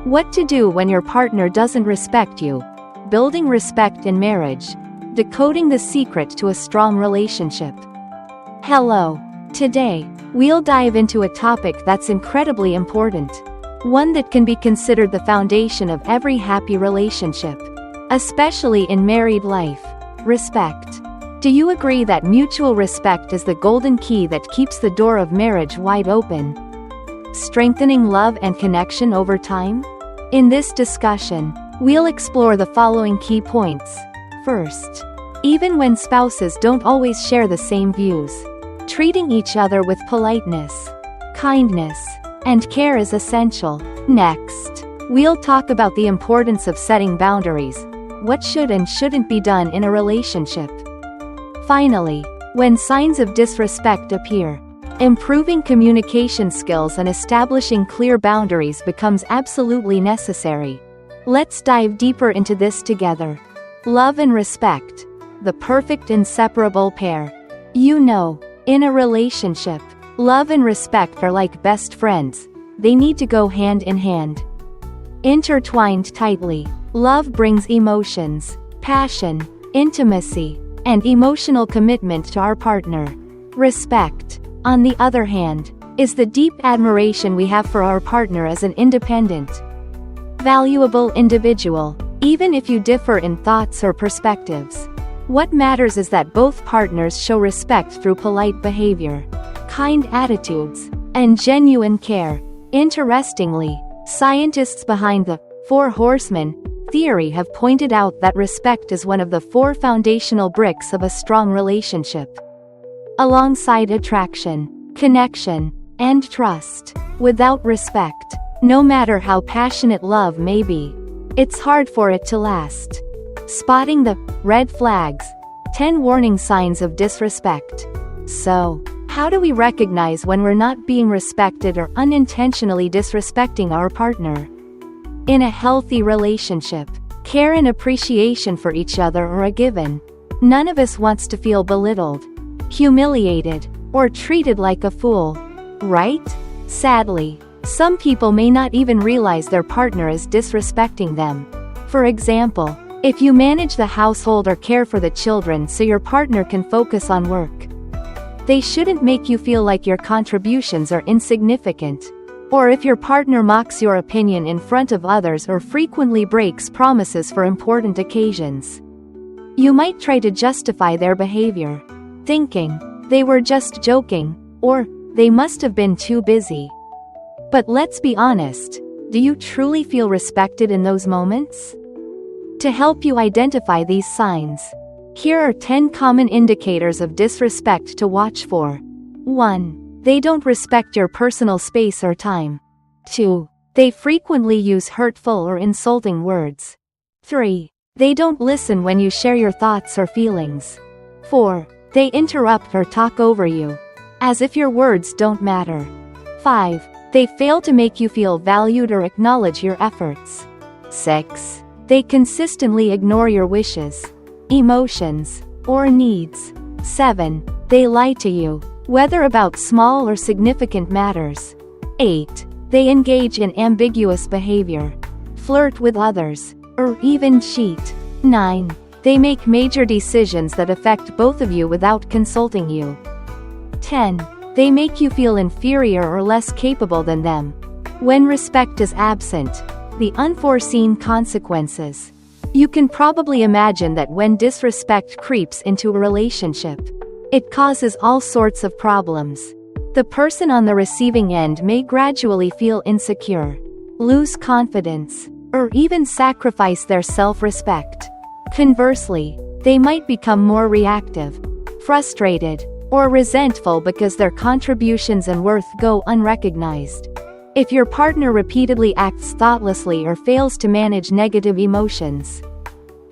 What to do when your partner doesn't respect you. Building respect in marriage. Decoding the secret to a strong relationship. Hello. Today, we'll dive into a topic that's incredibly important. One that can be considered the foundation of every happy relationship. Especially in married life. Respect. Do you agree that mutual respect is the golden key that keeps the door of marriage wide open, strengthening love and connection over time? In this discussion, we'll explore the following key points. First, even when spouses don't always share the same views, treating each other with politeness, kindness, and care is essential. Next, we'll talk about the importance of setting boundaries, what should and shouldn't be done in a relationship. Finally, when signs of disrespect appear, improving communication skills and establishing clear boundaries becomes absolutely necessary. Let's dive deeper into this together. Love and respect. The perfect inseparable pair. You know, in a relationship, love and respect are like best friends. They need to go hand in hand. Intertwined tightly. Love brings emotions, passion, intimacy, and emotional commitment to our partner. Respect, on the other hand, is the deep admiration we have for our partner as an independent, valuable individual, even if you differ in thoughts or perspectives. What matters is that both partners show respect through polite behavior, kind attitudes, and genuine care. Interestingly, scientists behind the Four Horsemen theory have pointed out that respect is one of the 4 foundational bricks of a strong relationship. Alongside attraction, connection, and trust. Without respect, no matter how passionate love may be, it's hard for it to last. Spotting the red flags. 10 warning signs of disrespect. So, how do we recognize when we're not being respected or unintentionally disrespecting our partner? In a healthy relationship, care and appreciation for each other are a given. None of us wants to feel belittled, humiliated, or treated like a fool, right? Sadly, some people may not even realize their partner is disrespecting them. For example, if you manage the household or care for the children so your partner can focus on work, they shouldn't make you feel like your contributions are insignificant. Or if your partner mocks your opinion in front of others or frequently breaks promises for important occasions, you might try to justify their behavior, thinking they were just joking, or they must have been too busy. But let's be honest, do you truly feel respected in those moments? To help you identify these signs, here are 10 common indicators of disrespect to watch for. 1. They don't respect your personal space or time. 2. They frequently use hurtful or insulting words. 3. They don't listen when you share your thoughts or feelings. 4. They interrupt or talk over you, as if your words don't matter. 5. They fail to make you feel valued or acknowledge your efforts. 6. They consistently ignore your wishes, emotions, or needs. 7. They lie to you, whether about small or significant matters. 8. They engage in ambiguous behavior, flirt with others, or even cheat. 9. They make major decisions that affect both of you without consulting you. 10. They make you feel inferior or less capable than them. When respect is absent, the unforeseen consequences. You can probably imagine that when disrespect creeps into a relationship, it causes all sorts of problems. The person on the receiving end may gradually feel insecure, lose confidence, or even sacrifice their self-respect. Conversely, they might become more reactive, frustrated, or resentful because their contributions and worth go unrecognized. If your partner repeatedly acts thoughtlessly or fails to manage negative emotions,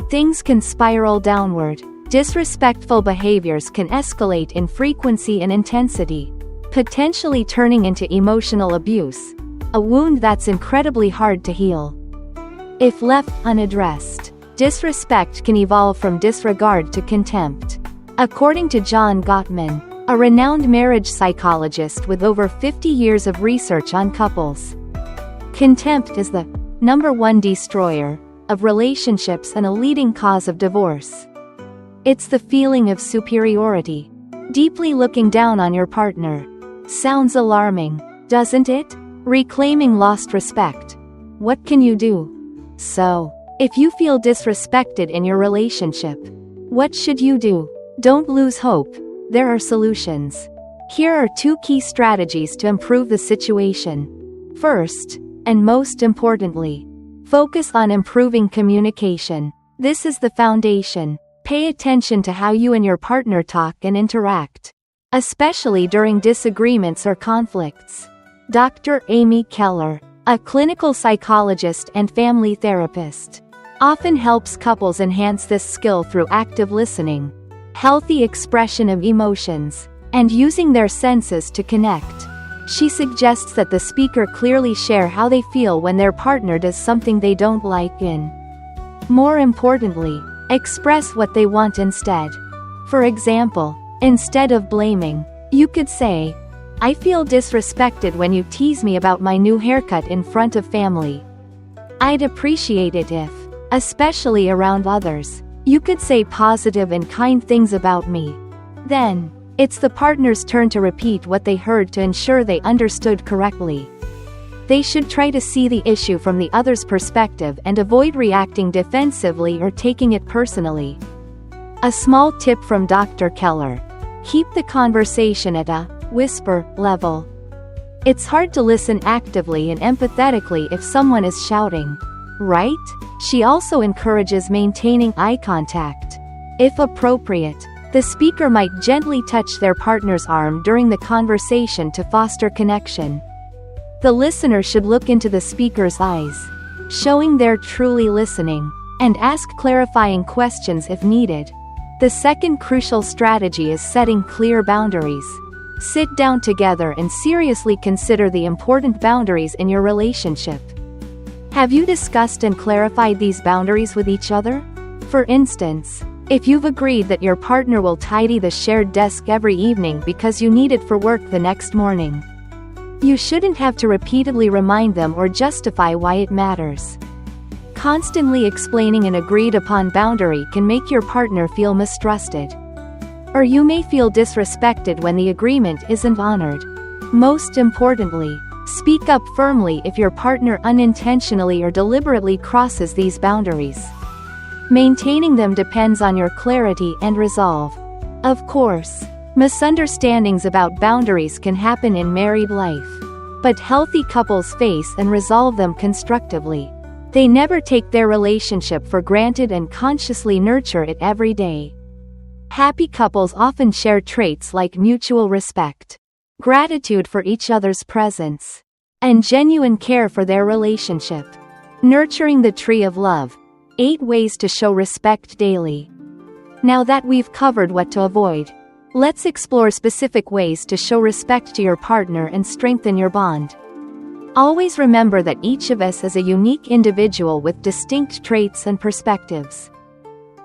things can spiral downward. Disrespectful behaviors can escalate in frequency and intensity, potentially turning into emotional abuse, a wound that's incredibly hard to heal. If left unaddressed, disrespect can evolve from disregard to contempt. According to John Gottman, a renowned marriage psychologist with over 50 years of research on couples, contempt is the Number 1 destroyer of relationships and a leading cause of divorce. It's the feeling of superiority. Deeply looking down on your partner. Sounds alarming, doesn't it? Reclaiming lost respect. What can you do? So, if you feel disrespected in your relationship, what should you do? Don't lose hope. There are solutions. Here are 2 key strategies to improve the situation. First, and most importantly, focus on improving communication. This is the foundation. Pay attention to how you and your partner talk and interact, especially during disagreements or conflicts. Dr. Amy Keller, a clinical psychologist and family therapist, often helps couples enhance this skill through active listening, healthy expression of emotions, and using their senses to connect. She suggests that the speaker clearly share how they feel when their partner does something they don't like and, more importantly, express what they want instead. For example, instead of blaming, you could say, "I feel disrespected when you tease me about my new haircut in front of family. I'd appreciate it if, especially around others, you could say positive and kind things about me." Then, it's the partner's turn to repeat what they heard to ensure they understood correctly. They should try to see the issue from the other's perspective and avoid reacting defensively or taking it personally. A small tip from Dr. Keller: keep the conversation at a whisper level. It's hard to listen actively and empathetically if someone is shouting, right? She also encourages maintaining eye contact. If appropriate, the speaker might gently touch their partner's arm during the conversation to foster connection. The listener should look into the speaker's eyes, showing they're truly listening, and ask clarifying questions if needed. The second crucial strategy is setting clear boundaries. Sit down together and seriously consider the important boundaries in your relationship. Have you discussed and clarified these boundaries with each other? For instance, if you've agreed that your partner will tidy the shared desk every evening because you need it for work the next morning, you shouldn't have to repeatedly remind them or justify why it matters. Constantly explaining an agreed-upon boundary can make your partner feel mistrusted. Or you may feel disrespected when the agreement isn't honored. Most importantly, speak up firmly if your partner unintentionally or deliberately crosses these boundaries. Maintaining them depends on your clarity and resolve. Of course, misunderstandings about boundaries can happen in married life, but healthy couples face and resolve them constructively. They never take their relationship for granted and consciously nurture it every day. Happy couples often share traits like mutual respect, gratitude for each other's presence, and genuine care for their relationship. Nurturing the tree of love. 8 ways to show respect daily. Now that we've covered what to avoid, let's explore specific ways to show respect to your partner and strengthen your bond. Always remember that each of us is a unique individual with distinct traits and perspectives.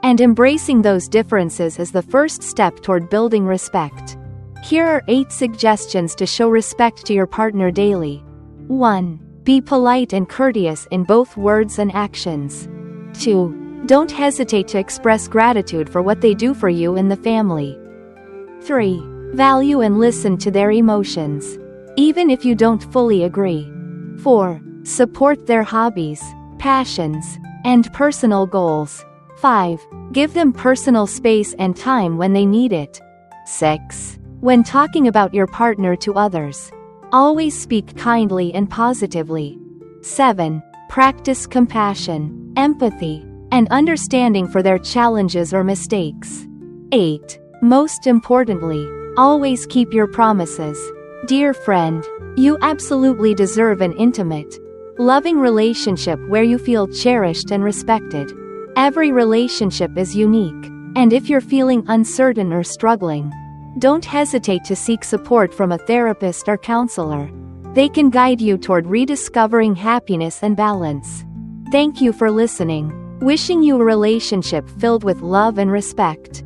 And embracing those differences is the first step toward building respect. Here are 8 suggestions to show respect to your partner daily. 1. Be polite and courteous in both words and actions. 2. Don't hesitate to express gratitude for what they do for you and the family. 3. Value and listen to their emotions, even if you don't fully agree. 4. Support their hobbies, passions, and personal goals. 5. Give them personal space and time when they need it. 6. When talking about your partner to others, always speak kindly and positively. 7. Practice compassion, empathy, and understanding for their challenges or mistakes. 8. Most importantly, always keep your promises. Dear friend, you absolutely deserve an intimate, loving relationship where you feel cherished and respected. Every relationship is unique, and if you're feeling uncertain or struggling, don't hesitate to seek support from a therapist or counselor. They can guide you toward rediscovering happiness and balance. Thank you for listening. Wishing you a relationship filled with love and respect.